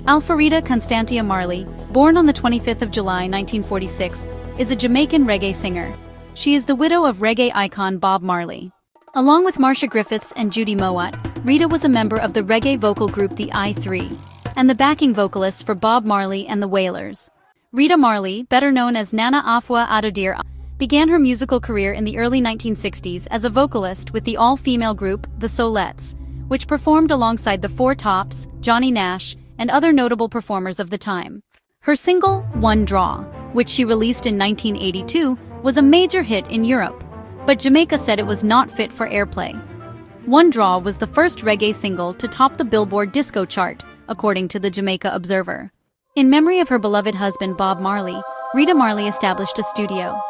Alfarita Constantia Marley, born on the 25th of July 1946, is a Jamaican reggae singer. She is the widow of reggae icon Bob Marley. Along with Marcia Griffiths and Judy Mowat, Rita was a member of the reggae vocal group The I3, and the backing vocalist for Bob Marley and the Wailers. Rita Marley, better known as Nana Afua Adodir, began her musical career in the early 1960s as a vocalist with the all-female group The Solettes, which performed alongside the Four Tops, Johnny Nash, and other notable performers of the time. Her single, One Draw, which she released in 1982, was a major hit in Europe, but Jamaica said it was not fit for airplay. One Draw was the first reggae single to top the Billboard disco chart, according to the Jamaica Observer. In memory of her beloved husband Bob Marley, Rita Marley established a studio.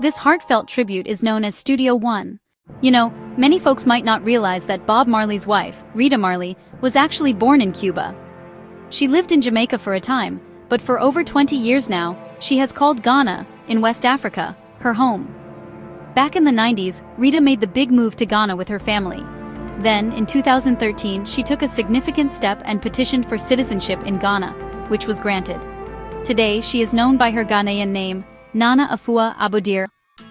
This heartfelt tribute is known as Studio One. You know, many folks might not realize that Bob Marley's wife, Rita Marley, was actually born in Cuba. She lived in Jamaica for a time, but for over 20 years now, she has called Ghana, in West Africa, her home. Back in the 90s, Rita made the big move to Ghana with her family. Then, in 2013, she took a significant step and petitioned for citizenship in Ghana, which was granted. Today, she is known by her Ghanaian name, Nana Afua Adodir.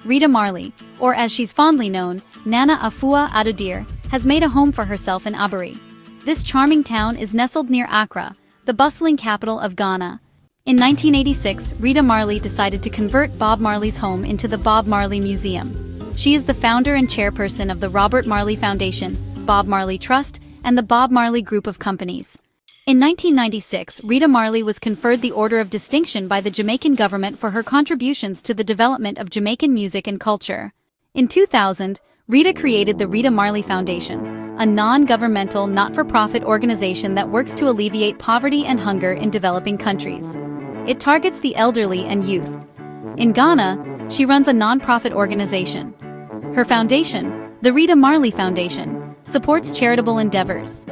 Rita Marley, or as she's fondly known, Nana Afua Adodir, has made a home for herself in Aburi. This charming town is nestled near Accra, the bustling capital of Ghana. In 1986, Rita Marley decided to convert Bob Marley's home into the Bob Marley Museum. She is the founder and chairperson of the Robert Marley Foundation, Bob Marley Trust, and the Bob Marley Group of Companies. In 1996, Rita Marley was conferred the Order of Distinction by the Jamaican government for her contributions to the development of Jamaican music and culture. In 2000, Rita created the Rita Marley Foundation, a non-governmental, not-for-profit organization that works to alleviate poverty and hunger in developing countries. It targets the elderly and youth. In Ghana, she runs a non-profit organization. Her foundation, the Rita Marley Foundation, supports charitable endeavors.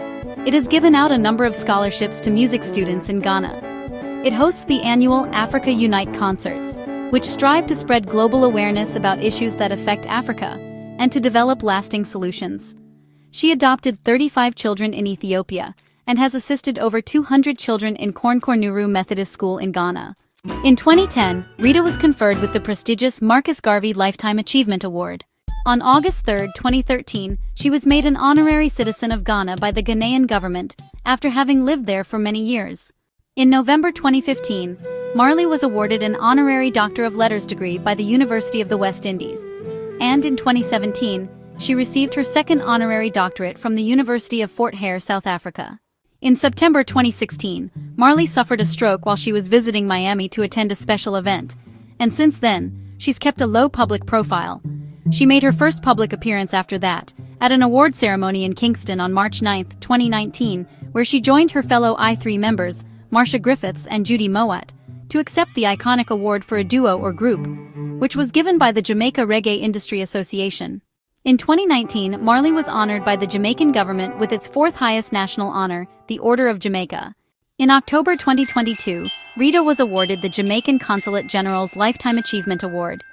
It has given out a number of scholarships to music students in Ghana. It hosts the annual Africa Unite concerts, which strive to spread global awareness about issues that affect Africa and to develop lasting solutions. She adopted 35 children in Ethiopia and has assisted over 200 children in Kornkornuru Methodist School in Ghana. In 2010, Rita was conferred with the prestigious Marcus Garvey Lifetime Achievement Award. On August 3, 2013, she was made an honorary citizen of Ghana by the Ghanaian government after having lived there for many years. In November 2015, Marley was awarded an honorary Doctor of Letters degree by the University of the West Indies. And in 2017, she received her second honorary doctorate from the University of Fort Hare, South Africa. In September 2016, Marley suffered a stroke while she was visiting Miami to attend a special event, and since then, she's kept a low public profile. She made her first public appearance after that, at an award ceremony in Kingston on March 9, 2019, where she joined her fellow I3 members, Marcia Griffiths and Judy Mowat, to accept the iconic award for a duo or group, which was given by the Jamaica Reggae Industry Association. In 2019, Marley was honored by the Jamaican government with its fourth highest national honor, the Order of Jamaica. In October 2022, Rita was awarded the Jamaican Consulate General's Lifetime Achievement Award.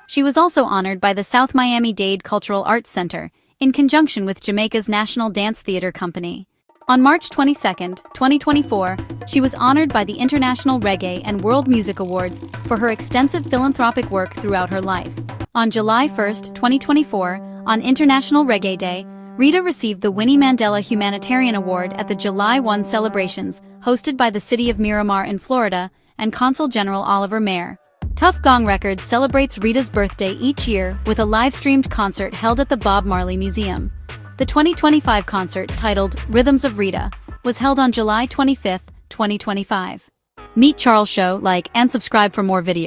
She was also honored by the South Miami-Dade Cultural Arts Center, in conjunction with Jamaica's National Dance Theatre Company. On March 22, 2024, she was honored by the International Reggae and World Music Awards for her extensive philanthropic work throughout her life. On July 1, 2024, on International Reggae Day, Rita received the Winnie Mandela Humanitarian Award at the July 1 celebrations hosted by the city of Miramar in Florida and Consul General Oliver Mayer. Tuff Gong Records celebrates Rita's birthday each year with a live-streamed concert held at the Bob Marley Museum. The 2025 concert, titled Rhythms of Rita, was held on July 25, 2025. Meet Charles Show, like, and subscribe for more videos.